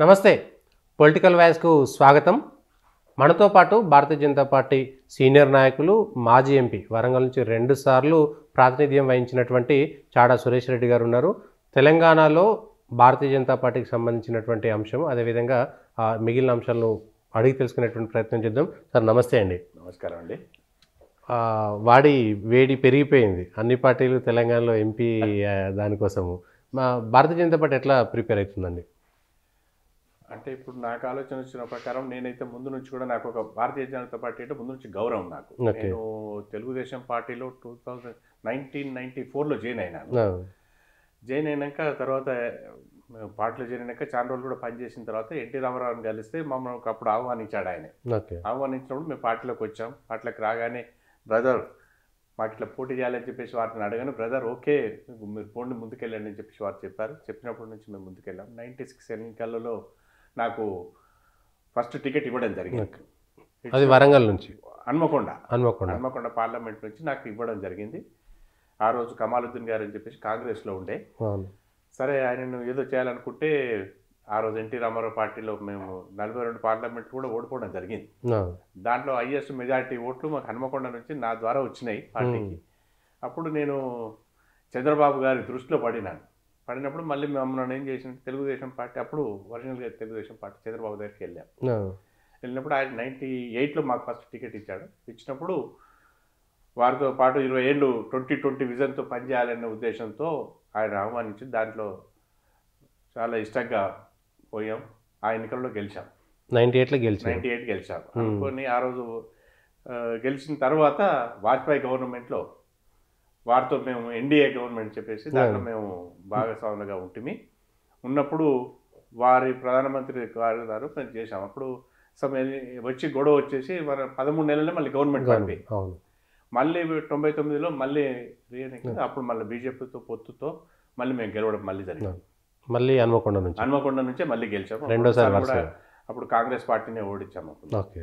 నమస్తే పొలిటికల్ వాయిస్కు స్వాగతం. మనతో పాటు భారతీయ జనతా పార్టీ సీనియర్ నాయకులు మాజీ ఎంపీ వరంగల్ నుంచి 2 సార్లు ప్రాతినిధ్యం వహించినటువంటి చాడా సురేష్ రెడ్డి గారు ఉన్నారు. తెలంగాణలో భారతీయ జనతా పార్టీకి సంబంధించినటువంటి అంశం అదేవిధంగా మిగిలిన అంశాలను అడిగి తెలుసుకునేటువంటి ప్రయత్నం చేద్దాం. సార్ నమస్తే అండి. నమస్కారం అండి. వాడి వేడి పెరిగిపోయింది అన్ని పార్టీలు తెలంగాణలో ఎంపీ దానికోసము. మా భారతీయ జనతా పార్టీ ఎట్లా ప్రిపేర్ అవుతుందండి? అంటే ఇప్పుడు నాకు ఆలోచన వచ్చిన ప్రకారం నేనైతే ముందు నుంచి కూడా నాకు ఒక భారతీయ జనతా పార్టీ అంటే ముందు నుంచి గౌరవం నాకు. నేను తెలుగుదేశం పార్టీలో 1994లో జాయిన్ అయినాను. జాయిన్ అయినాక తర్వాత పార్టీలో జాయిన్ అయినాక చాలా రోజులు కూడా పనిచేసిన తర్వాత ఎన్టీ రామారావుని కలిస్తే మమ్మల్ని అప్పుడు ఆహ్వానించాడు ఆయన. ఆహ్వానించినప్పుడు మేము పార్టీలోకి వచ్చాం. పార్టీలోకి రాగానే బ్రదర్ మాకు ఇట్లా పోటీ చేయాలని చెప్పేసి వారిని అడగాను. బ్రదర్ ఓకే మీరు పోండి ముందుకెళ్ళండి అని చెప్పేసి వారు చెప్పారు. చెప్పినప్పటి నుంచి మేము ముందుకెళ్ళాం. 96 ఎన్నికలలో నాకు ఫస్ట్ టికెట్ ఇవ్వడం జరిగింది. అది వరంగల్ నుంచి హన్మకొండ పార్లమెంట్ నుంచి నాకు ఇవ్వడం జరిగింది. ఆ రోజు కమాలుద్దీన్ గారు అని చెప్పేసి కాంగ్రెస్లో ఉండే. సరే ఆయనను ఏదో చేయాలనుకుంటే ఆ రోజు ఎన్టీ రామారావు పార్టీలో మేము 42 పార్లమెంట్ కూడా ఓడిపోవడం జరిగింది. దాంట్లో హైయెస్ట్ మెజారిటీ ఓట్లు మాకు హన్మకొండ నుంచి నా ద్వారా వచ్చినాయి పార్టీకి. అప్పుడు నేను చంద్రబాబు గారి దృష్టిలో పడినప్పుడు మళ్ళీ మమ్మల్ని ఏం చేసిన తెలుగుదేశం పార్టీ అప్పుడు ఒరిజినల్గా తెలుగుదేశం పార్టీ చంద్రబాబు దగ్గరికి వెళ్ళినప్పుడు ఆయన 98లో మాకు ఫస్ట్ టికెట్ ఇచ్చాడు. ఇచ్చినప్పుడు వారితో పాటు 20 ఏళ్ళు 2020 విజన్తో పనిచేయాలనే ఉద్దేశంతో ఆయన ఆహ్వానించి దాంట్లో చాలా ఇష్టంగా పోయాం. ఆ ఎన్నికల్లో గెలిచాం. 98 గెలిచాం అనుకొని ఆ రోజు గెలిచిన తర్వాత వాజ్పేయి గవర్నమెంట్లో వారితో మేము ఎన్డీఏ గవర్నమెంట్ చెప్పేసి దాంట్లో మేము భాగస్వాములుగా ఉన్నప్పుడు వారి ప్రధానమంత్రి గారు మేము చేసాం. అప్పుడు వచ్చి గొడవ వచ్చేసి మన 13 నెలలే మళ్ళీ గవర్నమెంట్ పడిపోయి మళ్ళీ 99లో మళ్ళీ అప్పుడు మళ్ళీ బీజేపీతో పొత్తుతో మళ్ళీ మేము గెలవడం మళ్ళీ జరిగింది. మళ్ళీ హన్మకొండ నుంచే మళ్ళీ గెలిచాము. రెండోసారి అప్పుడు కాంగ్రెస్ పార్టీనే ఓడించాము. ఓకే.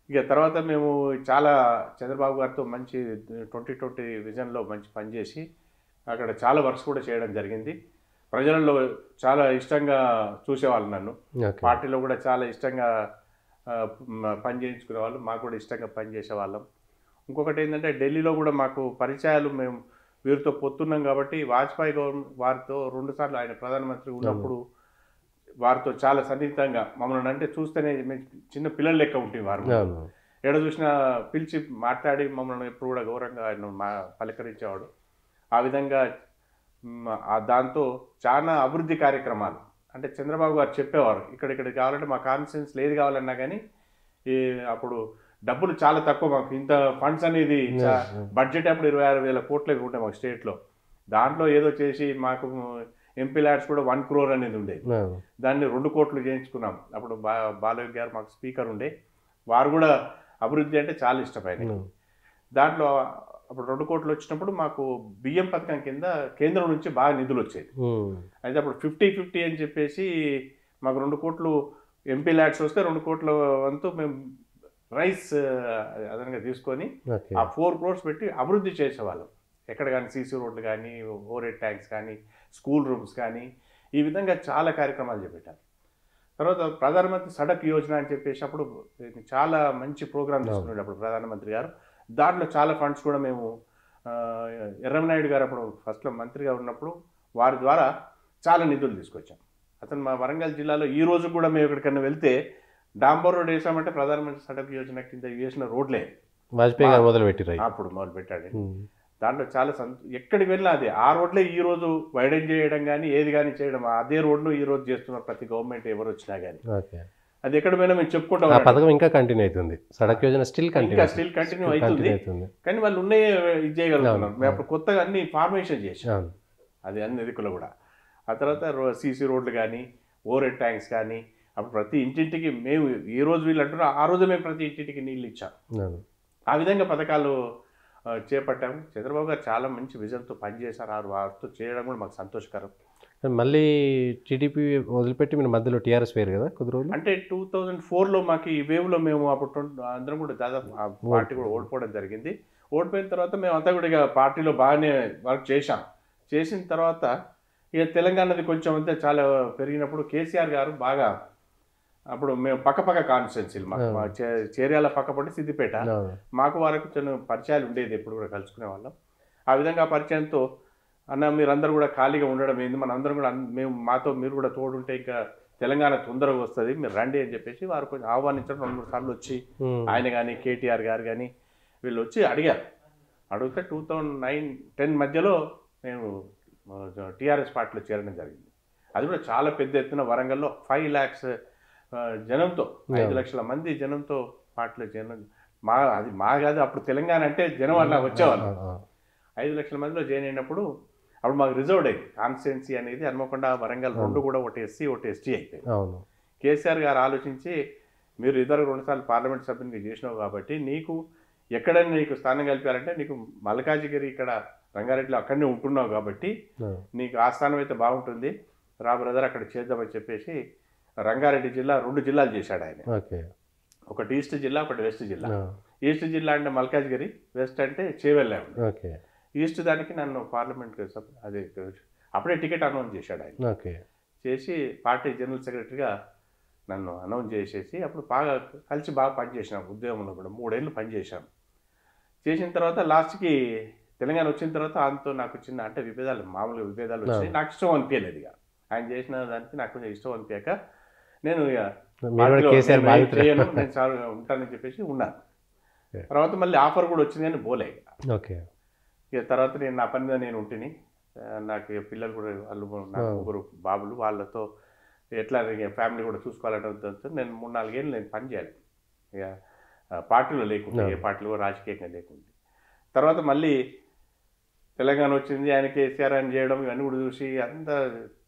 ఇక తర్వాత మేము చాలా చంద్రబాబు గారితో మంచి 2020 విజన్లో మంచి పనిచేసి అక్కడ చాలా వర్క్స్ కూడా చేయడం జరిగింది. ప్రజలలో చాలా ఇష్టంగా చూసేవాళ్ళు నన్ను. పార్టీలో కూడా చాలా ఇష్టంగా పని చేయించుకునే వాళ్ళు, మాకు కూడా ఇష్టంగా పనిచేసేవాళ్ళం. ఇంకొకటి ఏంటంటే ఢిల్లీలో కూడా మాకు పరిచయాలు, మేము వీరితో పొత్తున్నాం కాబట్టి వాజ్పేయి వారితో 2 సార్లు ఆయన ప్రధానమంత్రి ఉన్నప్పుడు వారితో చాలా సన్నిహితంగా మమ్మల్ని అంటే చూస్తేనే చిన్న పిల్లల లెక్క ఉంటుంది. వారు ఎడ చూసినా పిలిచి మాట్లాడి మమ్మల్ని ఎప్పుడు కూడా గౌరవంగా ఆయన పలకరించేవాడు. ఆ విధంగా దాంతో చాలా అభివృద్ధి కార్యక్రమాలు అంటే చంద్రబాబు గారు చెప్పేవారు ఇక్కడ కావాలంటే మా కాన్స్టిట్యూన్స్ లేదు కావాలన్నా కానీ అప్పుడు డబ్బులు చాలా తక్కువ, మాకు ఇంత ఫండ్స్ అనేది బడ్జెట్ అప్పుడు 26,000 కోట్లకి ఉంటాయి మాకు స్టేట్లో. దాంట్లో ఏదో చేసి మాకు ఎంపీ ల్యాడ్స్ కూడా 1 crore అనేది ఉండేది. దాన్ని 2 కోట్లు చేయించుకున్నాం. అప్పుడు బాలయ్య గారు మాకు స్పీకర్ ఉండే, వారు కూడా అభివృద్ధి అంటే చాలా ఇష్టపైన. దాంట్లో అప్పుడు 2 కోట్లు వచ్చినప్పుడు మాకు బియ్యం పథకం కింద కేంద్రం నుంచి బాగా నిధులు వచ్చేది. అయితే అప్పుడు 50-50 అని చెప్పేసి మాకు 2 కోట్లు ఎంపీ ల్యాడ్స్ వస్తే 2 కోట్ల వంతు మేము రైస్ అదనంగా తీసుకొని ఆ 4 crores పెట్టి అభివృద్ధి చేసేవాళ్ళం. ఎక్కడ కానీ సీసీ రోడ్లు కానీ, ఓవర్ ట్యాంక్స్ కానీ, స్కూల్ రూమ్స్ కానీ, ఈ విధంగా చాలా కార్యక్రమాలు చేపట్టారు. తర్వాత ప్రధానమంత్రి సడక్ యోజన అని చెప్పేసి అప్పుడు చాలా మంచి ప్రోగ్రామ్ తీసుకున్నాడు అప్పుడు ప్రధానమంత్రి గారు. దాంట్లో చాలా ఫండ్స్ కూడా మేము ఎర్రమనాయుడు గారు అప్పుడు ఫస్ట్లో మంత్రిగా ఉన్నప్పుడు వారి ద్వారా చాలా నిధులు తీసుకొచ్చాం. అతను మా వరంగల్ జిల్లాలో ఈ రోజు కూడా మేము ఎక్కడికన్నా వెళ్తే డాంబర్ రోడ్ వేసామంటే ప్రధానమంత్రి సడక్ యోజన కింద వేసిన రోడ్లే వాజ్పేయి గారు మొదలుపెట్టాడు. దాంట్లో చాలా ఎక్కడికి వెళ్ళినా అదే ఆ రోడ్లే ఈ రోజు వైడెన్ చేయడం కానీ ఏది కానీ చేయడం అదే రోడ్లు ఈ రోజు చేస్తున్నారు ప్రతి గవర్నమెంట్ ఎవరు వచ్చినా కానీ. అది ఎక్కడ పోయినా మేము చెప్పుకుంటాం. పథకం ఇంకా కంటిన్యూ అవుతుంది. సడక్ యోజన స్టిల్ కంటిన్యూ అవుతుంది. కానీ వాళ్ళు ఉన్నాయి ఇది చేయగలుగుతున్నారు. మేము అప్పుడు కొత్తగా అన్ని ఫార్మేషన్ చేసాం అది అన్ని దిక్కులో కూడా. ఆ తర్వాత సీసీ రోడ్లు కానీ, ఓవర్ ట్యాంక్స్ కానీ, అప్పుడు ప్రతి ఇంటింటికి మేము ఈ రోజు వీళ్ళు అంటున్నారు ఆ రోజు మేము ప్రతి ఇంటింటికి నీళ్ళు ఇచ్చాం. ఆ విధంగా పథకాలు చేపట్టాము. చంద్రబాబు గారు చాలా మంచి విజన్తో పనిచేశారు. వారితో చేయడం కూడా మాకు సంతోషకరం. మళ్ళీ టీడీపీ వదిలిపెట్టి మీరు మధ్యలో టీఆర్ఎస్ వేరు కదా కొద్ది రోజులు. అంటే 2004లో మాకు ఈ వేవ్లో మేము అప్పుడు అందరం కూడా దాదాపు ఆ పార్టీ కూడా ఓడిపోవడం జరిగింది. ఓడిపోయిన తర్వాత మేము అంతా కూడా ఇక పార్టీలో బాగానే వర్క్ చేసిన తర్వాత ఇక తెలంగాణది కొంచెం అంతా చాలా పెరిగినప్పుడు కేసీఆర్ గారు బాగా, అప్పుడు మేము పక్కపక్క కాన్స్టిట్యున్సీలు మాకు, మా చేర్యాల పక్కపడి సిద్దిపేట, మాకు వారికి చిన్న పరిచయాలు ఉండేది, ఎప్పుడు కూడా కలుసుకునే వాళ్ళం. ఆ విధంగా పరిచయంతో అన్న మీరందరూ కూడా ఖాళీగా ఉండడం ఏంది, మన అందరం కూడా మేము మాతో మీరు కూడా తోడుంటే ఇంకా తెలంగాణ తొందరగా వస్తుంది, మీరు రండి అని చెప్పేసి వారు కొంచెం ఆహ్వానించడం. 2-3 సార్లు వచ్చి ఆయన కానీ కేటీఆర్ గారు కానీ వీళ్ళు వచ్చి అడిగారు. అడిగితే 2009-10 మధ్యలో నేను టీఆర్ఎస్ పార్టీలో చేరడం జరిగింది. అది కూడా చాలా పెద్ద ఎత్తున వరంగల్లో 5 lakhs జనంతో, 5 లక్షల మంది జనంతో పార్టీలో చేరడం. అది మా కాదు, అప్పుడు తెలంగాణ అంటే జనం అలా వచ్చేవాళ్ళు. 5 లక్షల మందిలో జాయిన్ అయినప్పుడు అప్పుడు మాకు రిజర్వ్డ్ అయింది కాన్స్టిట్యున్సీ అనేది. హన్మకొండ వరంగల్ 2 కూడా ఒకటి ఎస్సీ ఒకటి ఎస్టీ అయిపోయింది. కేసీఆర్ గారు ఆలోచించి మీరు 2 సార్లు పార్లమెంట్ సభ్యునికి చేసినావు కాబట్టి నీకు ఎక్కడైనా నీకు స్థానం కల్పారంటే, నీకు మల్కాజిగిరి ఇక్కడ రంగారెడ్డిలో అక్కడనే ఉంటున్నావు కాబట్టి నీకు ఆ స్థానం అయితే బాగుంటుంది, రా బ్రదర్ అక్కడ చేద్దామని చెప్పేసి రంగారెడ్డి జిల్లా 2 జిల్లాలు చేశాడు ఆయన. ఒకటి ఈస్ట్ జిల్లా, ఒకటి వెస్ట్ జిల్లా. ఈస్ట్ జిల్లా అంటే మల్కాజ్గిరి, వెస్ట్ అంటే చేవెళ్ళ. ఈస్ట్ దానికి నన్ను పార్లమెంట్ అది అప్పుడే టికెట్ అనౌన్స్ చేశాడు ఆయన. చేసి పార్టీ జనరల్ సెక్రటరీగా నన్ను అనౌన్స్ చేసేసి అప్పుడు బాగా కలిసి బాగా పనిచేసినాం. ఉద్యోగంలో కూడా 3 ఏళ్ళు పనిచేశాం. చేసిన తర్వాత లాస్ట్కి తెలంగాణ వచ్చిన తర్వాత ఆయనతో నాకు చిన్న అంటే విభేదాలు, మామూలుగా విభేదాలు వచ్చాయి. నాకు ఇష్టం అనిపించలేదు. ఇక ఆయన చేసిన దానికి నాకు కొంచెం ఇష్టం అనిపించాక నేను ఇక చేయను, నేను చాలా ఉంటానని చెప్పేసి ఉన్నాను. తర్వాత మళ్ళీ ఆఫర్ కూడా వచ్చింది కానీ పోలే. ఇక తర్వాత నేను నా పని మీద నేను ఉంటిని. నాకు పిల్లలు కూడా, వాళ్ళు నాకు 3 బాబులు, వాళ్ళతో ఎట్లా ఫ్యామిలీ కూడా చూసుకోవాలంటే నేను 3-4 ఏళ్ళు నేను పని చేయాలి. ఇక పార్టీలో లేకుండా, ఏ పార్టీలో రాజకీయంగా లేకుండా. తర్వాత మళ్ళీ తెలంగాణ వచ్చింది, ఆయన కేసీఆర్ అని చేయడం ఇవన్నీ కూడా చూసి అంత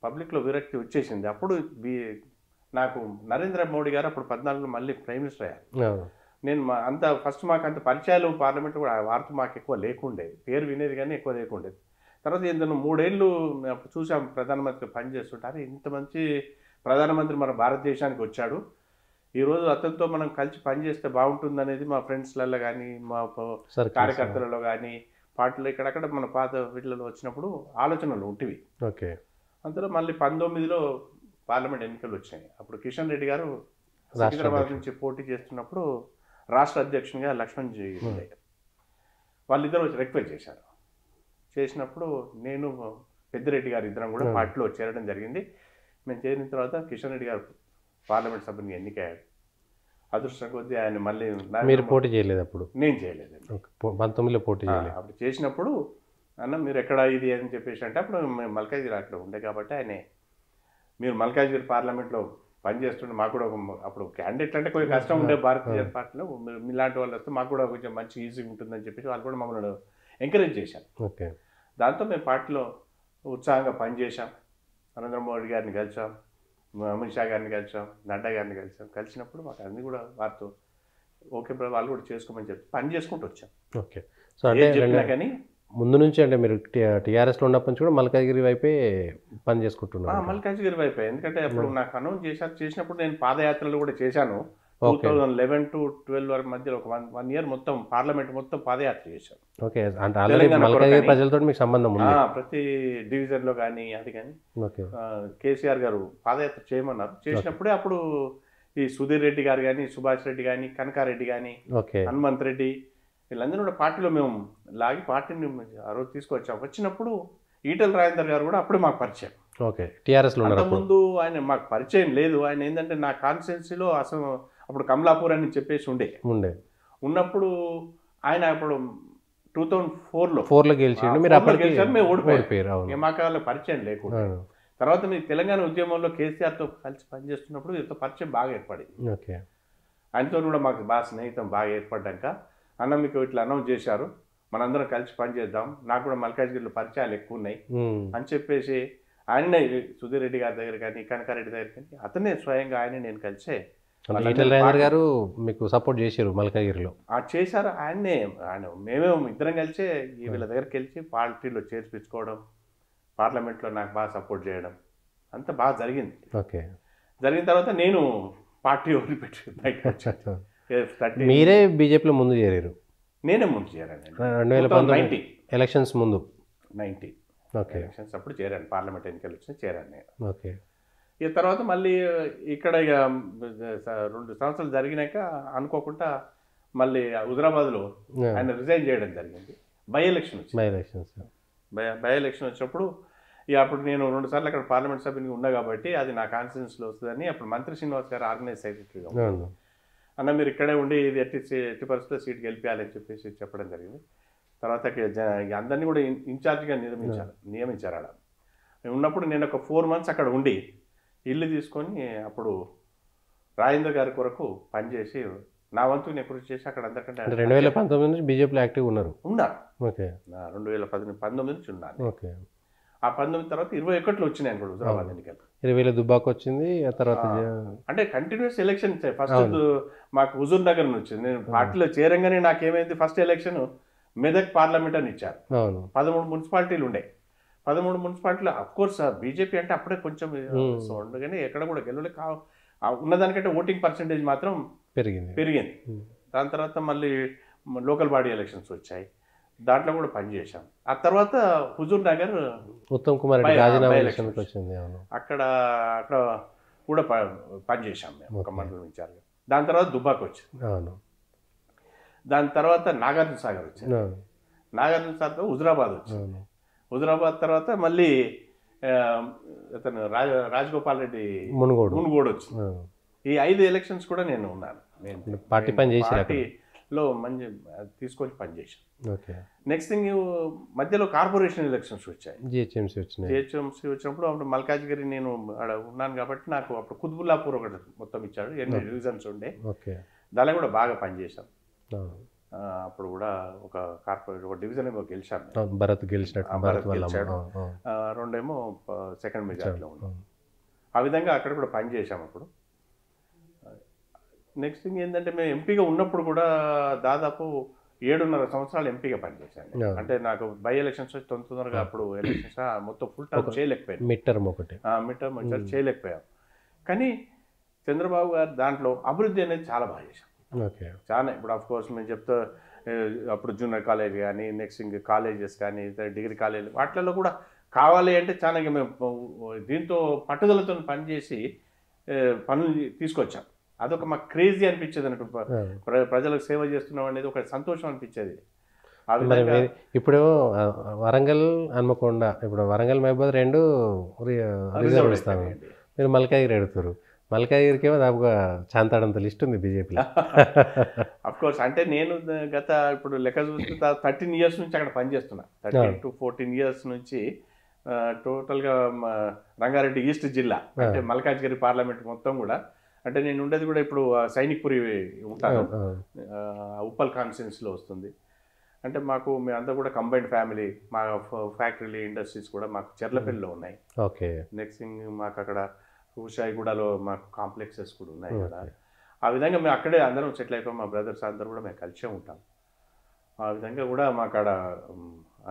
పబ్లిక్లో విరక్తి వచ్చేసింది. అప్పుడు నాకు నరేంద్ర మోడీ గారు అప్పుడు 14లో మళ్ళీ ప్రైమ్ మినిస్టర్ అయ్యారు. నేను అంత ఫస్ట్ మాకు అంత పరిచయాలు పార్లమెంట్ కూడా వార్త మాకు ఎక్కువ లేకుండేది, పేరు వినేది కానీ ఎక్కువ లేకుండేది. తర్వాత ఏంటంటే 3 ఏళ్ళు అప్పుడు చూసాం ప్రధానమంత్రి పనిచేస్తుంటారు. ఇంత మంచి ప్రధానమంత్రి మన భారతదేశానికి వచ్చాడు, ఈరోజు అతనితో మనం కలిసి పనిచేస్తే బాగుంటుంది అనేది మా ఫ్రెండ్స్లలో కానీ మా కార్యకర్తలలో కానీ పార్టీలో ఇక్కడక్కడ మన పాత వీళ్ళలో వచ్చినప్పుడు ఆలోచనలు ఉంటివి. అంతలో మళ్ళీ 19లో పార్లమెంట్ ఎన్నికలు వచ్చినాయి. అప్పుడు కిషన్ రెడ్డి గారు సికింద్రాబాద్ నుంచి పోటీ చేస్తున్నప్పుడు రాష్ట్ర అధ్యక్షునిగా లక్ష్మణ్ జీ వాళ్ళిద్దరూ వచ్చి రిక్వెస్ట్ చేశారు. చేసినప్పుడు నేను పెద్దిరెడ్డి గారు ఇద్దరం కూడా పార్టీలో చేరడం జరిగింది. మేము చేరిన తర్వాత కిషన్ రెడ్డి గారు పార్లమెంట్ సభ్యునికి ఎన్నికయ్యాడు. అదృష్టం కొద్దీ ఆయన మళ్ళీ మీరు పోటీ చేయలేదు అప్పుడు? నేను చేయలేదు. 19లో పోటీ చేయలేదు. అప్పుడు చేసినప్పుడు అన్న మీరు ఎక్కడ ఇది అని చెప్పేసి అంటే అప్పుడు మేము మల్కాజ్గిరి అక్కడ ఉండే కాబట్టి ఆయనే మీరు మల్కాజ్గిరి పార్లమెంట్లో పనిచేస్తుంటే మాకు కూడా అప్పుడు క్యాండిడేట్ అంటే కొంచెం కష్టం ఉండే భారతీయ పార్టీలో, మీలాంటి వాళ్ళు వస్తే మాకు కూడా కొంచెం మంచి ఈజీగా ఉంటుందని చెప్పేసి వాళ్ళు కూడా మమ్మల్ని ఎంకరేజ్ చేశారు. దాంతో మేము పార్టీలో ఉత్సాహంగా పనిచేశాం. నరేంద్ర మోడీ గారిని కలిసాం, అమిత్ షా గారిని కలిసాం, నడ్డా గారిని కలిసాం. కలిసినప్పుడు మాకు అన్ని కూడా వారితో ఓకే వాళ్ళు కూడా చేసుకోమని చెప్పి పని చేసుకుంటూ వచ్చాం. సో అంటే చెప్పినా కానీ ముందు నుంచి అంటే మీరు టీఆర్ఎస్లో ఉన్నప్పటి నుంచి కూడా మల్కాజ్గిరి వైపే పని చేసుకుంటున్నాను? మల్కాజ్గిరి వైపే, ఎందుకంటే అప్పుడు నాకు అనౌన్స్ చేసినప్పుడు నేను పాదయాత్రలు కూడా చేశాను. 2011 to 12 వరకు మధ్యలో ఒక 1 year మొత్తం పార్లమెంట్ మొత్తం పాదయాత్ర చేశాను. ప్రజలతో మీకు సంబంధం ఉంది? ప్రతి డివిజన్లో కానీ అది కానీ కేసీఆర్ గారు పాదయాత్ర చేయమన్నారు. చేసినప్పుడే అప్పుడు ఈ సుధీర్ రెడ్డి గారు కానీ, సుభాష్ రెడ్డి కానీ, కనకారెడ్డి కానీ, హనుమంత్ రెడ్డి వీళ్ళందరూ కూడా పార్టీలో మేము లాగి పార్టీని ఆ రోజు తీసుకొచ్చాం. వచ్చినప్పుడు ఈటెల రాజేందర్ గారు కూడా అప్పుడే మాకు పరిచయం. అంతకుముందు ఆయన మాకు పరిచయం లేదు. ఆయన ఏంటంటే నా కాన్స్టిట్యున్సీలో అసలు అప్పుడు కమలాపూర్ అని చెప్పేసి ఉన్నప్పుడు ఆయన అప్పుడు 2004లో గెలిచిండు, మీరు అప్పటికి మేము ఓడిపోయారు. మాకు వాళ్ళ పరిచయం లేకుండా తర్వాత మీ తెలంగాణ ఉద్యమంలో కేసీఆర్తో కలిసి పనిచేస్తున్నప్పుడు ఇంత పరిచయం బాగా ఏర్పడింది. ఆయనతో కూడా మాకు బాగా స్నేహితం బాగా ఏర్పడ్డాక అన్న మీకు ఇట్లా అనౌన్స్ చేశారు, మనందరం కలిసి పనిచేద్దాం, నాకు కూడా మల్కాజ్గిరిలో పరిచయాలు ఎక్కువ ఉన్నాయి అని చెప్పేసి ఆయనే సుధీర్ రెడ్డి గారి దగ్గర కానీ, కనకారెడ్డి దగ్గర కానీ అతనే స్వయంగా ఆయన నేను కలిసే గారు మీకు సపోర్ట్ చేశారు మల్కాజ్గిరిలో? చేశారు. ఆయన మేమే ఇద్దరం కలిసే వీళ్ళ దగ్గరికి వెళ్ళి పార్టీలో చేర్పించుకోవడం, పార్లమెంట్లో నాకు బాగా సపోర్ట్ చేయడం అంతా బాగా జరిగింది. జరిగిన తర్వాత నేను పార్టీ వదిలిపెట్టి బయటకు వచ్చాను. మీరే బీజేపీలో ముందు చేరారు? నేనే ముందు చేరాను. 2019 ఎలక్షన్స్ ముందు 90 ఓకే. ఎలక్షన్స్ అప్పుడు చేరాను, పార్లమెంట్ ఎన్నికలు వచ్చినా చేరాను నేను. ఓకే. ఇక తర్వాత మళ్ళీ ఇక్కడ ఇక 2 సంవత్సరాలు జరిగినాక అనుకోకుండా మళ్ళీ హుజరాబాద్లో ఆయన రిజైన్ చేయడం జరిగింది. బై ఎలక్షన్ వచ్చింది. By elections. బై ఎలక్షన్ వచ్చినప్పుడు ఇక అప్పుడు నేను 2 సార్లు అక్కడ పార్లమెంట్ సభ్యునిగా ఉన్నా కాబట్టి అది నా కాన్స్టిట్యూన్సీలో వస్తుందని అప్పుడు మంత్రి శ్రీనివాస్ గారు ఆర్గనైజ్ సెక్రటరీగా ఉన్నారు. అన్న మీరు ఇక్కడే ఉండి ఇది ఎట్టి పరిస్థితుల్లో సీట్ గెలిపించాలని చెప్పేసి చెప్పడం జరిగింది. తర్వాత అందరినీ కూడా ఇన్ఛార్జ్గా నియమించారు అలా. ఉన్నప్పుడు నేను ఒక 4 months అక్కడ ఉండి ఇల్లు తీసుకొని అప్పుడు రాజేంద్ర గారి కొరకు పనిచేసి నా వంతు నేను కృషి చేసి అక్కడ అందరికంటే 2019 నుంచి బీజేపీలో యాక్టివ్ ఉన్నారు. ఓకే. 2019 నుంచి ఉన్నాను. ఓకే. ఆ 19 తర్వాత 21లో వచ్చినాయి కూడా హుజరాబాద్ ఎన్నికలు. 20 దుబ్బాకు వచ్చింది. ఆ తర్వాత అంటే కంటిన్యూస్ ఎలక్షన్. ఫస్ట్ మాకు హుజూర్ నగర్ నుంచి వచ్చింది. నేను పార్టీలో చేరంగానే నాకేమైంది, ఫస్ట్ ఎలక్షన్ మెదక్ పార్లమెంట్ అని ఇచ్చారు. 13 మున్సిపాలిటీలు ఉండే. 13 మున్సిపాలిటీలు అఫ్కోర్స్ బీజేపీ అంటే అప్పుడే కొంచెం ఉండగానే ఎక్కడ కూడా గెలవలే. ఉన్నదానికంటే ఓటింగ్ పర్సెంటేజ్ మాత్రం పెరిగింది. దాని తర్వాత మళ్ళీ లోకల్ బాడీ ఎలక్షన్స్ వచ్చాయి, దాంట్లో కూడా పనిచేశాం. ఆ తర్వాత హుజూర్ నగర్ ఉత్తమ్ కుమార్ వచ్చింది, అక్కడ కూడా పనిచేశాం మేము ఒక మండలం ఇన్ఛార్జ్. దాని తర్వాత దుబ్బాకు వచ్చింది. దాని తర్వాత నాగార్జున సాగర్ వచ్చింది. నాగార్జున సాగర్ హుజరాబాద్ వచ్చింది. హుజరాబాద్ తర్వాత మళ్ళీ అతను రాజగోపాల్ రెడ్డి మునుగోడు వచ్చింది. ఈ 5 ఎలక్షన్స్ కూడా నేను ఉన్నాను. నేను పార్టీలో మంచి తీసుకొని పనిచేశాను. నెక్స్ట్ థింగ్ మధ్యలో కార్పొరేషన్ ఎలక్షన్స్ వచ్చాయి. జిహెచ్ఎంసీ వచ్చినప్పుడు అప్పుడు మల్కాజ్గిరి నేను అక్కడ ఉన్నాను కాబట్టి నాకు అప్పుడు కుత్బుల్లాపూర్ ఒకటి మొత్తం ఇచ్చాడు. 8 డివిజన్స్ ఉండే, దానిలో కూడా బాగా పనిచేశాం. అప్పుడు కూడా ఒక కార్పొరేట్ ఒక డివిజన్ ఏమో గెలిచాను. భరత్ గెలిచాడు, 2 సెకండ్ మెజార్టీలో ఉన్నాం. ఆ విధంగా అక్కడ కూడా పనిచేసాం. అప్పుడు నెక్స్ట్ థింగ్ ఏంటంటే మేము ఎంపీగా ఉన్నప్పుడు కూడా దాదాపు 7.5 సంవత్సరాలు ఎంపీగా పనిచేశాను. అంటే నాకు బై ఎలక్షన్స్ తొందరగా అప్పుడు ఎలక్షన్స్ మొత్తం ఫుల్ టర్మ్ చేయలేకపోయాను. మిడ్ టర్మ్ చేయలేకపోయాం. కానీ చంద్రబాబు గారు దాంట్లో అభివృద్ధి అనేది చాలా బాగా చేశాం. చాలా. ఇప్పుడు ఆఫ్ కోర్స్ మేము చెప్తా అప్పుడు జూనియర్ కాలేజ్ కానీ, నెక్స్ట్ ఇంక కాలేజెస్ కానీ, డిగ్రీ కాలేజ్ వాటిల్లో కూడా కావాలి అంటే చాలా మేము దీంతో పట్టుదలతో పనిచేసి పనులు తీసుకొచ్చాం. అదొక మాకు క్రేజీ అనిపించేది అన్నట్టు. ప్రజలకు సేవ చేస్తున్నాం అనేది ఒక సంతోషం అనిపించేది. ఇప్పుడు వరంగల్ హన్మకొండ, ఇప్పుడు వరంగల్ మహబూబాద్ 2 రిజర్వ్ ఇస్తాము, మీరు మల్కాజ్గిరి ఎడుతారు. మల్కాజ్గిరికి ఏమో దాపుగా చాంతాడంత లిస్ట్ ఉంది బీజేపీలో. అఫ్కోర్స్ అంటే నేను గత ఇప్పుడు లెక్క చూస్తే 13 years నుంచి అక్కడ పనిచేస్తున్నా. 13 to 14 years నుంచి టోటల్గా రంగారెడ్డి ఈస్ట్ జిల్లా అంటే మల్కాజ్గిరి పార్లమెంట్ మొత్తం కూడా. అంటే నేను ఉండేది కూడా ఇప్పుడు సైనిక్పురి ఉంటాను, ఉప్పల్ కాన్స్టిట్యున్సీలో వస్తుంది. అంటే మాకు మేమంతా కూడా కంబైన్డ్ ఫ్యామిలీ. మా ఫ్యాక్టరీలు, ఇండస్ట్రీస్ కూడా మాకు చెర్లపల్లిలో ఉన్నాయి. నెక్స్ట్ థింగ్ మాకు అక్కడ హుషాయిగూడలో మాకు కాంప్లెక్సెస్ కూడా ఉన్నాయి కదా. ఆ విధంగా మేము అక్కడే అందరం సెటిల్ అయిపోయాం. మా బ్రదర్స్ అందరూ కూడా మేము కలిసే ఉంటాం. ఆ విధంగా కూడా మాకు అక్కడ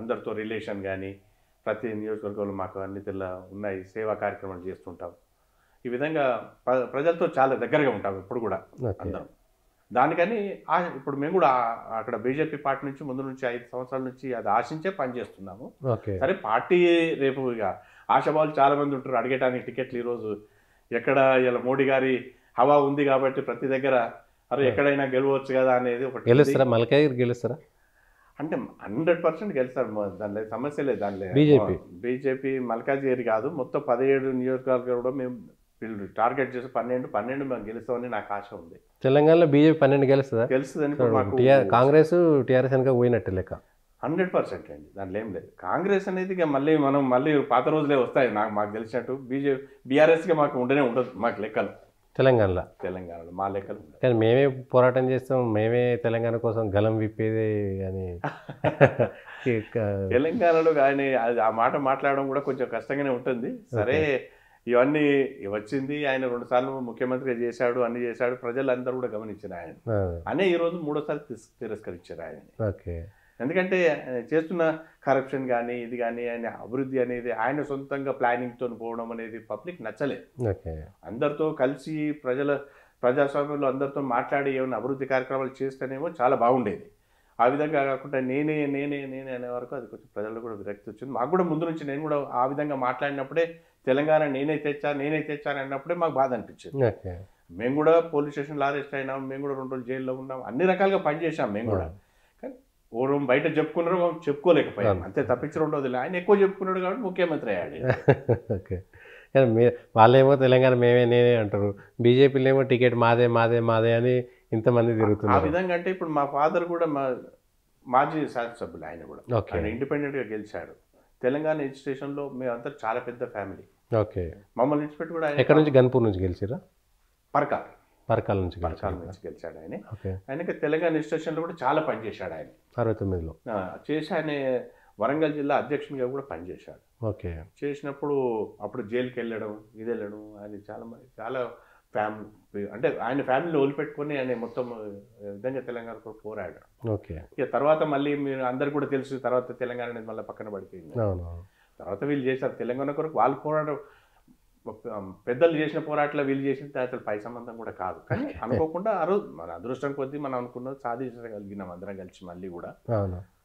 అందరితో రిలేషన్ కానీ, ప్రతి నియోజకవర్గంలో మాకు అన్ని తెల్ల ఉన్నాయి, సేవా కార్యక్రమాలు చేస్తుంటాం. ఈ విధంగా ప్రజలతో చాలా దగ్గరగా ఉంటాం ఇప్పుడు కూడా అందరం. దానికని ఇప్పుడు మేము కూడా అక్కడ బీజేపీ పార్టీ నుంచి ముందు నుంచి 5 సంవత్సరాల నుంచి అది ఆశించే పనిచేస్తున్నాము. సరే పార్టీ రేపు ఇక ఆశావాళ్ళు చాలా మంది ఉంటారు అడిగేటానికి టికెట్లు. ఈరోజు ఎక్కడ ఇలా మోడీ గారి హవా ఉంది కాబట్టి ప్రతి దగ్గర అరే ఎక్కడైనా గెలవచ్చు కదా అనేది ఒకటి. గెలుస్తారా మల్కాజ్గిరి? గెలుస్తారా అంటే 100% గెలుస్తారు. దానిలో సమస్య లేదు. దానిలో బీజేపీ మల్కాజ్గిరి కాదు, మొత్తం 17 నియోజకవర్గాలు కూడా మేము వీళ్ళు టార్గెట్ చేసి 12 మేము గెలుస్తామని నాకు ఆశ ఉంది. తెలంగాణలో బీజేపీ 12 గెలుస్తుందని కాంగ్రెస్ టీఆర్ఎస్ కనుక పోయినట్టు లెక్క. 100% అండి, దాంట్లో ఏం లేదు. కాంగ్రెస్ అనేది ఇక మళ్ళీ పాత రోజులే వస్తాయి. మాకు తెలిసినట్టు బీఆర్ఎస్గా మాకు ఉండదు మాకు లెక్కలు. తెలంగాణలో మా లెక్కలు. కానీ మేమే పోరాటం చేస్తాం, మేమే తెలంగాణ కోసం గలం విప్పేది అని. తెలంగాణలో కానీ ఆ మాట మాట్లాడడం కూడా కొంచెం కష్టంగానే ఉంటుంది. సరే ఇవన్నీ వచ్చింది, ఆయన 2 సార్లు ముఖ్యమంత్రిగా చేశాడు, అన్ని చేశాడు, ప్రజలందరూ కూడా గమనించారు ఆయన. అనే ఈరోజు 3వ సారి తిరస్కరించారు ఆయన్ని. ఎందుకంటే చేస్తున్న కరప్షన్ కానీ ఇది కానీ ఆయన అభివృద్ధి అనేది ఆయన సొంతంగా ప్లానింగ్తో పోవడం అనేది పబ్లిక్ నచ్చలేదు. అందరితో కలిసి ప్రజాస్వామ్యంలో అందరితో మాట్లాడి ఏమైనా అభివృద్ధి కార్యక్రమాలు చేస్తేనేమో చాలా బాగుండేది. ఆ విధంగా కాకుండా నేనే నేనే నేనే అనే వరకు అది కొంచెం ప్రజల్లో కూడా విరక్తి వచ్చింది. మాకు కూడా ముందు నుంచి నేను కూడా ఆ విధంగా మాట్లాడినప్పుడే తెలంగాణ నేనే తెచ్చాను అన్నప్పుడే మాకు బాధ అనిపించింది. ఓకే. మేము కూడా పోలీస్ స్టేషన్లో అరెస్ట్ అయినాం, మేము కూడా 2 రోజులు జైల్లో ఉన్నాం, అన్ని రకాలుగా పనిచేసాం మేము కూడా. కానీ ఓ బయట చెప్పుకున్నారు, చెప్పుకోలేకపోయాం అంతే, తప్పించి 2 రోజులు ఆయన ఎక్కువ చెప్పుకున్నాడు కాబట్టి ముఖ్యమంత్రి అయ్యాడు. ఓకే. కానీ వాళ్ళేమో తెలంగాణ మేమే నేనే అంటారు, బీజేపీలో ఏమో టికెట్ మాదే మాదే మాదే అని ఇంతమంది ఆ తిరుగుతున్నారు. విధంగా అంటే ఇప్పుడు మా ఫాదర్ కూడా మాజీ శాసనసభ్యులు, ఆయన కూడా ఓకే. ఆయన ఇండిపెండెంట్గా గెలిచాడు. తెలంగాణ రిజిస్ట్రేషన్లో మేమంతా చాలా పెద్ద ఫ్యామిలీ. ఓకే. మమ్మల్ని విడిచిపెట్టి కూడా ఆయన ఎక్కడ నుంచి? గన్పూర్ నుంచి గెలిచిరా? పరకాల నుంచి గెలిచాడు ఆయన. ఓకే. ఆయనకి తెలంగాణ రిజిస్ట్రేషన్లో కూడా చాలా పనిచేశాడు ఆయన. 69లో చేసి ఆయన వరంగల్ జిల్లా అధ్యక్షునిగా కూడా పనిచేశాడు. ఓకే. చేసినప్పుడు అప్పుడు జైలుకి వెళ్ళడం, ఇది వెళ్ళడం, ఆయన చాలా ఫ్యామిలీ అంటే ఆయన ఫ్యామిలీలో వదిలిపెట్టుకొని ఆయన మొత్తం విధంగా తెలంగాణ కొరకు పోరాడాడు. ఓకే. ఇక తర్వాత మళ్ళీ మీరు అందరు కూడా తెలుసు, తర్వాత తెలంగాణ అనేది మళ్ళీ పక్కన పడిపోయింది. తర్వాత వీళ్ళు చేశారు తెలంగాణ కొరకు, వాళ్ళు పోరాటం పెద్దలు చేసిన పోరాటంలో వీళ్ళు చేసిన అసలు పై సంబంధం కూడా కాదు. కానీ అనుకోకుండా ఆ రోజు మన అదృష్టం కొద్దీ మనం అనుకున్నది సాధించగలిగినాం అందరం కలిసి మళ్ళీ కూడా.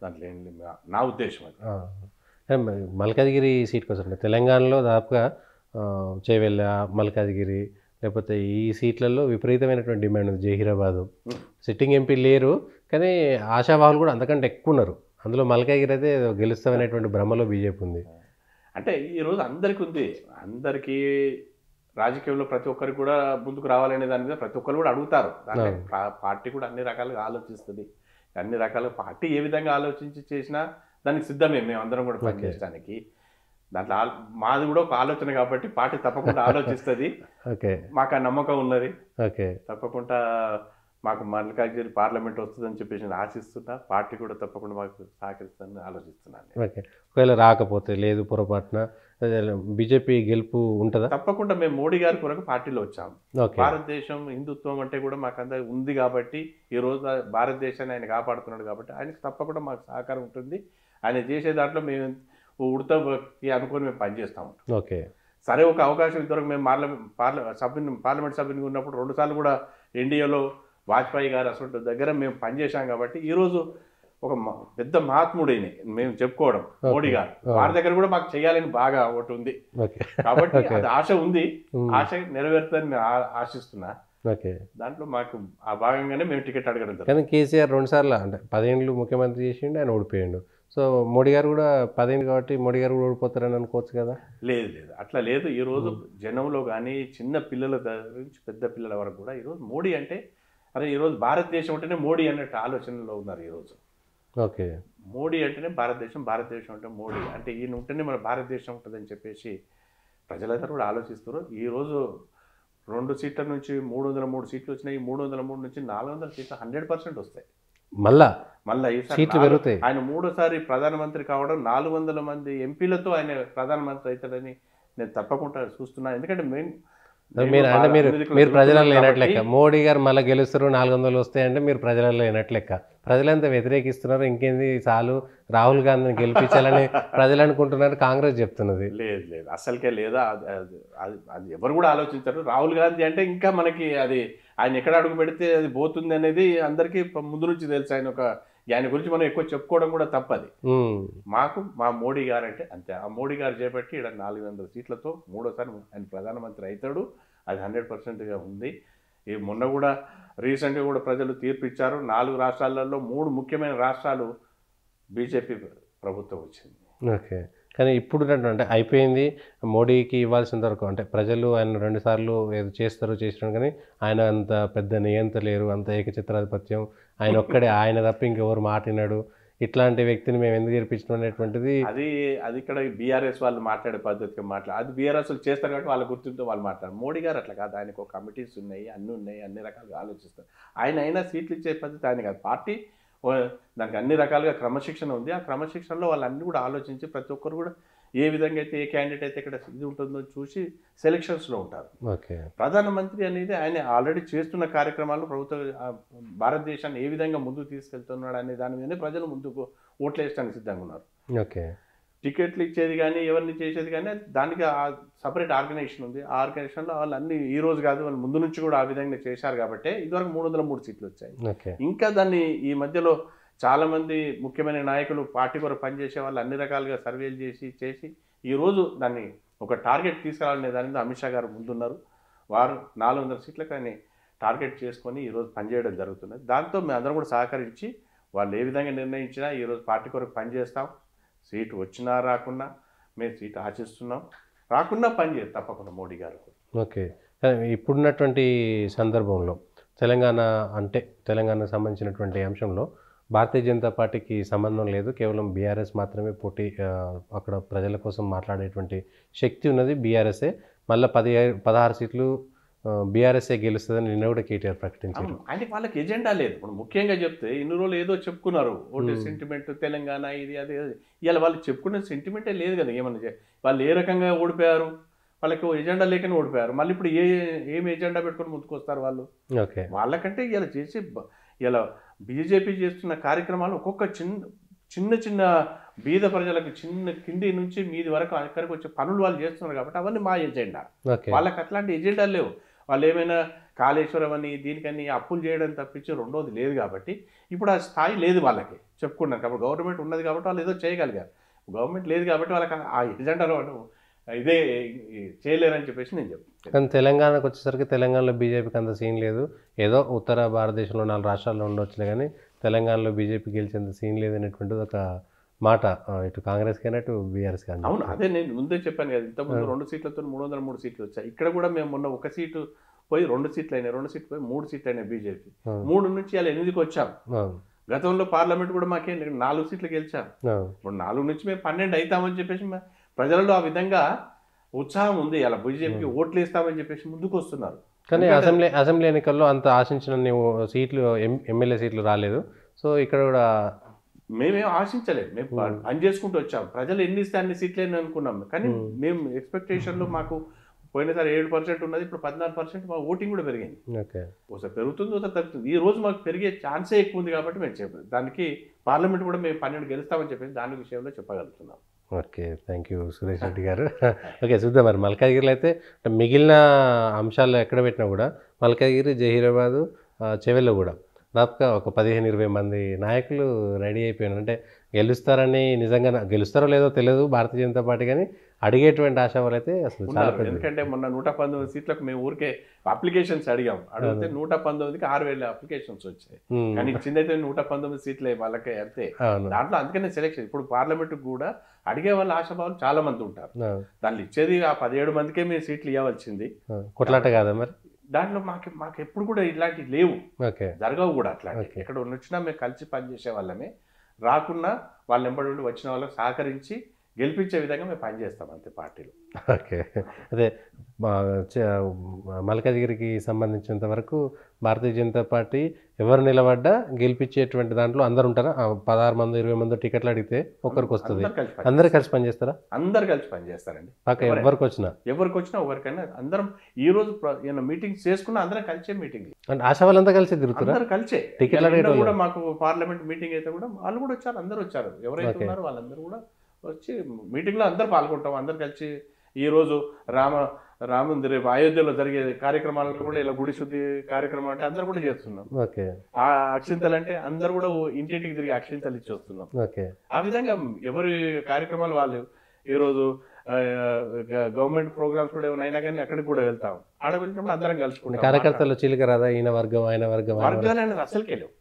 దాంట్లో ఏం నా ఉద్దేశం అది. మల్కాజ్గిరి సీట్ కోసం తెలంగాణలో దాదాపుగా చేవెళ్ళ, మల్కాజ్గిరి లేకపోతే ఈ సీట్లలో విపరీతమైనటువంటి డిమాండ్ ఉంది. జహీరాబాదు సిట్టింగ్ ఎంపీ లేరు, కానీ ఆశావాహులు కూడా అంతకంటే ఎక్కువ ఉన్నారు. అందులో మల్కాజ్గిరి అయితే గెలుస్తామనేటువంటి భ్రమలో బీజేపీ ఉంది. అంటే ఈరోజు అందరికీ ఉంది, అందరికీ రాజకీయంలో ప్రతి ఒక్కరికి కూడా ముందుకు రావాలనే దాని మీద ప్రతి ఒక్కరు కూడా అడుగుతారు. దాంట్లో పార్టీ కూడా అన్ని రకాలుగా ఆలోచిస్తుంది. అన్ని రకాలుగా పార్టీ ఏ విధంగా ఆలోచించి చేసినా దానికి సిద్ధమే మేము అందరం కూడా పనిచేయడానికి. దాంట్లో మాది కూడా ఒక ఆలోచన కాబట్టి పార్టీ తప్పకుండా ఆలోచిస్తుంది. ఓకే. మాకు ఆ నమ్మకం ఉన్నది. ఓకే. తప్పకుండా మాకు మల్కాజ్గిరి పార్లమెంట్ వస్తుందని చెప్పేసి నేను ఆశిస్తున్నా. పార్టీ కూడా తప్పకుండా మాకు సహకరిస్తుందని ఆలోచిస్తున్నాను. ఓకే. ఒకవేళ రాకపోతే లేదు పొరపాటున బీజేపీ గెలుపు ఉంటుందా? తప్పకుండా మేము మోడీ గారి కొరకు పార్టీలో వచ్చాము. భారతదేశం హిందుత్వం అంటే కూడా మాకు అంతా ఉంది కాబట్టి, ఈ రోజు భారతదేశాన్ని ఆయన కాపాడుతున్నాడు కాబట్టి ఆయనకు తప్పకుండా మాకు సహకారం ఉంటుంది. ఆయన చేసే దాంట్లో మేము ఉడతా అనుకొని మేము పనిచేస్తాము. ఓకే. సరే, ఒక అవకాశం ఇంతవరకు మేము పార్లమెంట్ సభ్యునిగా ఉన్నప్పుడు 2 సార్లు కూడా ఎన్డీఏలో వాజ్పేయి గారు అసలు దగ్గర మేము పనిచేశాం కాబట్టి ఈరోజు ఒక పెద్ద మహాత్ముడిని మేము చెప్పుకోవడం మోడీ గారు, వారి దగ్గర కూడా మాకు చేయాలని బాగా ఒకటి ఉంది కాబట్టి అది ఆశ ఉంది. ఆశ నెరవేరుతుందని మేము ఆశిస్తున్నా. ఓకే. దాంట్లో మాకు ఆ భాగంగానే మేము టికెట్ అడగడం. కానీ కేసీఆర్ 2 సార్లు అంటే 10 ఏళ్ళు ముఖ్యమంత్రి చేసిండు, ఆయన ఓడిపోయిండు. సో మోడీ గారు కూడా 10 ఏళ్ళు కాబట్టి మోడీ గారు కూడా ఓడిపోతారని అనుకోవచ్చు కదా? లేదు, అట్లా లేదు. ఈరోజు జనంలో కానీ చిన్న పిల్లల నుంచి పెద్ద పిల్లల వరకు కూడా ఈరోజు మోడీ అంటే అరే ఈరోజు భారతదేశం అంటేనే మోడీ అన్నట్టు ఆలోచనలో ఉన్నారు ఈరోజు. ఓకే. మోడీ అంటేనే భారతదేశం, భారతదేశం అంటే మోడీ అంటే ఈయన ఉంటేనే మన భారతదేశం ఉంటుందని చెప్పేసి ప్రజలందరూ కూడా ఆలోచిస్తారు. ఈరోజు 2 సీట్ల నుంచి 303 సీట్లు వచ్చినాయి. 303 నుంచి 400 సీట్లు 100% వస్తాయి. మళ్ళా సీట్లు పెరుగుతాయి. ఆయన 3సారి ప్రధానమంత్రి కావడం, 400 మంది ఎంపీలతో ఆయన ప్రధానమంత్రి అవుతాడని నేను తప్పకుండా చూస్తున్నాను. ఎందుకంటే మీరు ప్రజలలో లేనట్లెక్క. మోడీ గారు మళ్ళీ గెలుస్తారు, 400 వస్తాయంటే మీరు ప్రజలలో లేనట్లెక్క. ప్రజలంతా వ్యతిరేకిస్తున్నారు, ఇంకేంది చాలు రాహుల్ గాంధీని గెలిపించాలని ప్రజలు అనుకుంటున్నారు, కాంగ్రెస్ చెప్తున్నది. లేదు అసలుకే లేదా, అది ఎవరు కూడా ఆలోచించారు. రాహుల్ గాంధీ అంటే ఇంకా మనకి అది ఆయన ఎక్కడ అడుగు పెడితే అది పోతుంది అనేది అందరికీ ముందు నుంచి తెలుసు. ఆయన గురించి మనం ఎక్కువ చెప్పుకోవడం కూడా తప్పది. మా మోడీ గారు అంటే అంతే. ఆ మోడీ గారు చేపట్టి ఇక్కడ 400 సీట్లతో 3సారి ఆయన ప్రధానమంత్రి అవుతాడు. అది 100%గా ఉంది. ఈ మొన్న కూడా రీసెంట్గా కూడా ప్రజలు తీర్పు ఇచ్చారు. 4 రాష్ట్రాలలో 3 ముఖ్యమైన రాష్ట్రాలు బీజేపీ ప్రభుత్వం వచ్చింది. ఓకే. కానీ ఇప్పుడు అంటే అయిపోయింది, మోడీకి ఇవ్వాల్సిన వరకు అంటే ప్రజలు ఆయన 2 సార్లు ఏదో చేసినాం, కానీ ఆయన అంత పెద్ద నియంత లేరు, అంత ఏకఛత్రాధిపత్యం ఆయన ఒక్కడే, ఆయన తప్ప ఇంకెవరు మాట్లాడాడు, ఇట్లాంటి వ్యక్తిని మేము ఎందుకు గెలిపించడం అనేటువంటిది అది ఇక్కడ బీఆర్ఎస్ వాళ్ళు మాట్లాడే పద్ధతిగా అది బీఆర్ఎస్ వాళ్ళు చేస్తారు కాబట్టి వాళ్ళ గుర్తుంటే వాళ్ళు మాట్లాడారు. మోడీ గారు అట్లా కాదు, ఆయనకు ఒక కమిటీస్ ఉన్నాయి, అన్ని రకాలుగా ఆలోచిస్తారు. ఆయన అయినా సీట్లు ఇచ్చే పద్ధతి ఆయన కాదు. పార్టీ దానికి అన్ని రకాలుగా క్రమశిక్షణ ఉంది. ఆ క్రమశిక్షణలో వాళ్ళన్నీ కూడా ఆలోచించి ప్రతి ఒక్కరు కూడా ఏ విధంగా అయితే ఏ క్యాండిడేట్ అయితే ఇక్కడ ఇది ఉంటుందో చూసి సెలక్షన్స్లో ఉంటారు. ఓకే. ప్రధానమంత్రి అనేది ఆయన ఆల్రెడీ చేస్తున్న కార్యక్రమాలు భారతదేశాన్ని ఏ విధంగా ముందుకు తీసుకెళ్తున్నాడు అనే దాని మీదనే ప్రజలు ముందుకు ఓట్లు వేయడానికి సిద్ధంగా ఉన్నారు. ఓకే. టికెట్లు ఇచ్చేది కానీ ఎవరిని చేసేది కానీ దానికి సపరేట్ ఆర్గనైజేషన్ ఉంది. ఆ ఆర్గనైజేషన్లో వాళ్ళు అన్ని ఈ రోజు కాదు, వాళ్ళు ముందు నుంచి కూడా ఆ విధంగా చేశారు కాబట్టి ఇదివరకు 303 సీట్లు వచ్చాయి. ఇంకా దాన్ని ఈ మధ్యలో చాలామంది ముఖ్యమైన నాయకులు పార్టీ కొరకు పనిచేసే వాళ్ళు అన్ని రకాలుగా సర్వేలు చేసి ఈరోజు దాన్ని ఒక టార్గెట్ తీసుకురావాలనే దాని మీద అమిత్ షా గారు ముందున్నారు. వారు 400 సీట్లకు ఆయన టార్గెట్ చేసుకొని ఈరోజు పనిచేయడం జరుగుతున్నది. దాంతో మేము అందరం కూడా సహకరించి వాళ్ళు ఏ విధంగా నిర్ణయించినా ఈరోజు పార్టీ కొరకు పనిచేస్తాం. సీటు వచ్చినా రాకున్నా మేము సీటు ఆశిస్తున్నాం, రాకున్నా పనిచేస్తాం తప్పకుండా మోడీ గారు. ఓకే. ఇప్పుడున్నటువంటి సందర్భంలో తెలంగాణకు సంబంధించినటువంటి అంశంలో భారతీయ జనతా పార్టీకి సంబంధం లేదు, కేవలం బీఆర్ఎస్ మాత్రమే పోటీ, అక్కడ ప్రజల కోసం మాట్లాడేటువంటి శక్తి ఉన్నది బీఆర్ఎస్ఏ, మళ్ళీ 16 సీట్లు బీఆర్ఎస్ఏ గెలుస్తుందని నిన్న కూడా కేటీఆర్ ప్రకటించారు. అంటే వాళ్ళకి ఎజెండా లేదు. ఇప్పుడు ముఖ్యంగా చెప్తే ఇన్ని రోజులు ఏదో చెప్పుకున్నారు, ఓటు సెంటిమెంట్ తెలంగాణ ఇది అదే. ఇవాళ వాళ్ళు చెప్పుకునే సెంటిమెంటే లేదు కదా. ఏమన్నా వాళ్ళు ఏ రకంగా ఓడిపోయారు, వాళ్ళకి ఎజెండా లేకనే ఓడిపోయారు. మళ్ళీ ఇప్పుడు ఏమి ఎజెండా పెట్టుకొని ముందుకొస్తారు వాళ్ళు? ఓకే. వాళ్ళకంటే ఇలా బీజేపీ చేస్తున్న కార్యక్రమాలు ఒక్కొక్క చిన్న బీద ప్రజలకు కింది నుంచి మీది వరకు అక్కడికి వచ్చే పనులు వాళ్ళు చేస్తున్నారు కాబట్టి అవన్నీ మా ఎజెండా. వాళ్ళకి అట్లాంటి ఎజెండాలు లేవు. వాళ్ళు ఏమైనా కాళేశ్వరం అని దీనికని అప్పులు చేయడం తప్పించి రెండోది లేదు కాబట్టి ఇప్పుడు ఆ స్థాయి లేదు వాళ్ళకి. చెప్పుకున్నాను కాబట్టి గవర్నమెంట్ ఉన్నది కాబట్టి వాళ్ళు ఏదో చేయగలిగారు. గవర్నమెంట్ లేదు కాబట్టి వాళ్ళకి ఆ ఎజెండాలో ఇదే చేయలేరని చెప్పేసి నేను చెప్తాను. కానీ తెలంగాణకు వచ్చేసరికి తెలంగాణలో బీజేపీకి అంత సీన్ లేదు. ఏదో ఉత్తర భారతదేశంలో 4 రాష్ట్రాల్లో ఉండొచ్చులే కానీ తెలంగాణలో బీజేపీ గెలిచేంత సీన్ లేదనేటువంటిది ఒక మాట ఇటు కాంగ్రెస్ కానీ అటు బీఆర్ఎస్ కానీ. అవును, అదే నేను ముందే చెప్పాను కదా, ఇంతకుముందు 2 సీట్లతో 303 సీట్లు వచ్చాయి. ఇక్కడ కూడా మేము మొన్న 1 సీటు పోయి 2 సీట్లు అయినాయి, 2 సీట్లు పోయి 3 సీట్లు అయినాయి బీజేపీ. 3 నుంచి అలా 8కి వచ్చాం. గతంలో పార్లమెంట్ కూడా మాకేం 4 సీట్లు గెలిచాం. ఇప్పుడు 4 నుంచి మేము 12 అవుతామని చెప్పేసి ప్రజలలో ఆ విధంగా ఉత్సాహం ఉంది. అలా బీజేపీకి ఓట్లు వేస్తామని చెప్పేసి ముందుకు వస్తున్నారు. కానీ అసెంబ్లీ ఎన్నికల్లో అంత ఆశించిన సీట్లు ఎమ్మెల్యే సీట్లు రాలేదు. సో ఇక్కడ కూడా మేమేం ఆశించలేదు, మేము పని చేసుకుంటూ వచ్చాం. ప్రజలు ఎన్ని ఇస్తే అన్ని సీట్లేని అనుకున్నాం. కానీ మేము ఎక్స్పెక్టేషన్లో మాకు పోయినసారి 7% ఉన్నది, ఇప్పుడు 14% మా ఓటింగ్ కూడా పెరిగింది. ఒకసారి పెరుగుతుంది, ఒకసారి తగ్గుతుంది. ఈ రోజు మాకు పెరిగే ఛాన్సే ఎక్కువ ఉంది కాబట్టి మేము చెప్పాలి. దానికి పార్లమెంట్ కూడా మేము 12 గెలుస్తామని చెప్పేసి దాని విషయంలో చెప్పగలుగుతున్నాం. Okay, thank you Suresh Reddy garu. Okay, చూద్దాం మరి మల్కాజ్గిరిలో అయితే మిగిలిన అంశాలు ఎక్కడ పెట్టినా కూడా మల్కాజ్గిరి, జహీరాబాదు, చెవెల్లో కూడా దాదాపుగా ఒక 15-20 మంది నాయకులు రెడీ అయిపోయినారు. అంటే గెలుస్తారని, నిజంగా గెలుస్తారో లేదో తెలియదు భారతీయ జనతా పార్టీ, కానీ అడిగేటువంటి ఆశావాళ్ళు అయితే అసలు చాలా పెద్ద. ఎందుకంటే మొన్న 119 సీట్లకు మేము ఊరికే అప్లికేషన్స్ అడిగితే 119కి 6,000 అప్లికేషన్స్ వచ్చాయి. కానీ ఇచ్చిందైతే 119 సీట్లే వాళ్ళకే అంతే. దాంట్లో అందుకనే సెలెక్షన్. ఇప్పుడు పార్లమెంట్ కూడా అడిగే వాళ్ళ ఆశాభావాలు చాలా మంది ఉంటారు. దాంట్లో ఇచ్చేది ఆ 17 మందికే మేము సీట్లు ఇవ్వాల్సింది. కొట్లాట కాదా మరి? దాంట్లో మాకు ఎప్పుడు కూడా ఇలాంటివి లేవు, జరగవు కూడా అట్లాంటి. ఎక్కడ వచ్చినా మేము కలిసి పనిచేసే వాళ్ళమే. రాకున్నా వాళ్ళు ఎంబడి వచ్చిన వాళ్ళకి సహకరించి గెలిపించే విధంగా మేము పనిచేస్తాం అంతే పార్టీలు. ఓకే, అదే మల్కాజ్గిరికి సంబంధించినంత వరకు భారతీయ జనతా పార్టీ ఎవరు నిలబడ్డా గెలిపించేటువంటి దాంట్లో అందరు ఉంటారా? 16 మంది 20 మంది టికెట్లు అడిగితే ఒక్కరికి వస్తుంది. అందరు కలిసి పనిచేస్తారా? అందరు కలిసి పనిచేస్తారండి. ఎవరికి వచ్చినా ఎవరికైనా అందరం ఈ రోజు మీటింగ్ చేసుకున్నా అందరం కలిసే మీటింగ్. అంటే ఆశా వాళ్ళంతా కలిసి తిరుగుతారు, అందరు కలిసే. టికెట్లు అడిగే కూడా మాకు పార్లమెంట్ మీటింగ్ అయితే కూడా వాళ్ళు కూడా వచ్చారు, అందరూ వచ్చారు. ఎవరైతే ఉన్నారో వాళ్ళందరూ కూడా వచ్చి మీటింగ్లో అందరు పాల్గొంటాం. అందరు కలిసి ఈరోజు రాముంది రేపు అయోధ్యలో జరిగే కార్యక్రమాలను కూడా ఇలా గుడి శుద్ధి కార్యక్రమం అంటే అందరు కూడా చేస్తున్నాం. ఆ అక్షింతలు అంటే అందరు కూడా ఇంటింటికి తిరిగి అక్షింతలు ఇచ్చి వస్తున్నాం. ఆ విధంగా ఎవరి కార్యక్రమాలు వాళ్ళు. ఈరోజు గవర్నమెంట్ ప్రోగ్రామ్స్ కూడా ఏమైనా కానీ అక్కడికి కూడా వెళ్తాం. ఆడ వెళ్ళినప్పుడు అందరం కలుసుకుంటాం. కార్యకర్తలు చీలిక రాదా? ఈయన వర్గం ఆయన వర్గం వర్గాలు అనేది అసలుకే లేవు.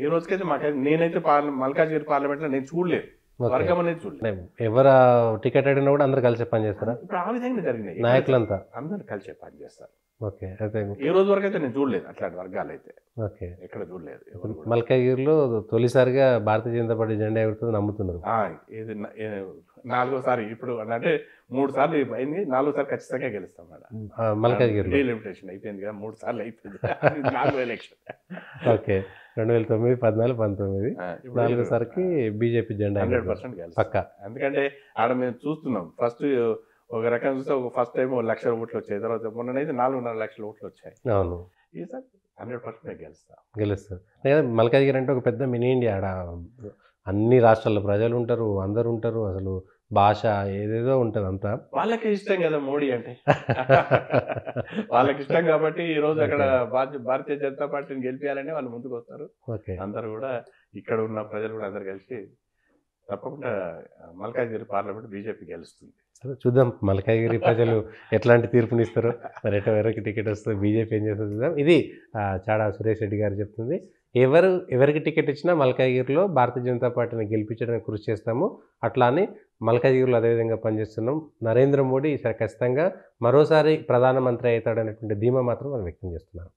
ఈ రోజుకైతే నేనైతే మల్కాజ్గిరి పార్లమెంట్ లో నేను చూడలేదు వర్గం అనేది చూడలేదు. ఎవరు టికెట్ అడిగినా కూడా అందరు కలిసి పని చేస్తారా? ఇప్పుడు ఆ విధంగా జరిగినాయి. నాయకులంతా అందరు కలిసి పని చేస్తారు. ఓకే, అయితే ఈ రోజు వరకు అయితే నేను చూడలేదు అట్లాంటి వర్గాలు అయితే. ఓకే, ఎక్కడ చూడలేదు. మల్కాజ్గిరిలో తొలిసారిగా భారతీయ జనతా పార్టీ జెండా ఎగురుతుంది నమ్ముతున్నారు. ఇది 4వసారి. ఇప్పుడు అంటే 3 సార్లు అయింది, 4వసారి ఖచ్చితంగా గెలుస్తాం మేడం. మల్కాజ్గిరి డీలిమిటేషన్ అయిపోయింది కదా, 3 సార్లు అయిపోయింది. 4 ఎలక్షన్. ఓకే, 2009, 14, 19 4వసారికి బీజేపీ జెండా 100% పక్కా. ఎందుకంటే ఆడ మేము చూస్తున్నాం. ఫస్ట్ ఒక రకం చూస్తే ఫస్ట్ టైం 1,00,000 ఓట్లు వచ్చాయి. తర్వాత మొన్ననైతే 4.5 లక్షల ఓట్లు వచ్చాయి. అవును, ఈసారి 100% గెలుస్తారు. మల్కాజ్గిరి అంటే ఒక పెద్ద మినీ ఇండియా. ఆడ అన్ని రాష్ట్రాల ప్రజలు ఉంటారు, అందరు ఉంటారు. అసలు భాష ఏదేదో ఉంటుంది అంతా. వాళ్ళకి ఇష్టం కదా మోడీ అంటే. వాళ్ళకి ఇష్టం కాబట్టి ఈ రోజు అక్కడ భారతీయ జనతా పార్టీని గెలిపించాలని వాళ్ళు ముందుకు వస్తారు. ఓకే. అందరూ కూడా ఇక్కడ ఉన్న ప్రజలు కూడా అందరు కలిసి తప్పకుండా మల్కాజ్గిరి పార్లమెంట్ బీజేపీ గెలుస్తుంది. సరే చూద్దాం మల్కాజ్గిరి ప్రజలు ఎట్లాంటి తీర్పునిస్తారో, మరి ఎవరికి టికెట్ వస్తుందో, బీజేపీ ఏం చేస్తుందో చూద్దాం. ఇది చాడా సురేష్ రెడ్డి గారు చెప్తుంది. ఎవరికి టికెట్ ఇచ్చినా మల్కాజ్గిరిలో భారతీయ జనతా పార్టీని గెలిపించడానికి కృషి చేస్తాము. అట్లా అని మల్కాజ్గిరిలో అదేవిధంగా పనిచేస్తున్నాం. నరేంద్ర మోడీ ఈసారి ఖచ్చితంగా మరోసారి ప్రధానమంత్రి అవుతాడనేటువంటి ధీమా మాత్రం మనం వ్యక్తం చేస్తున్నాం.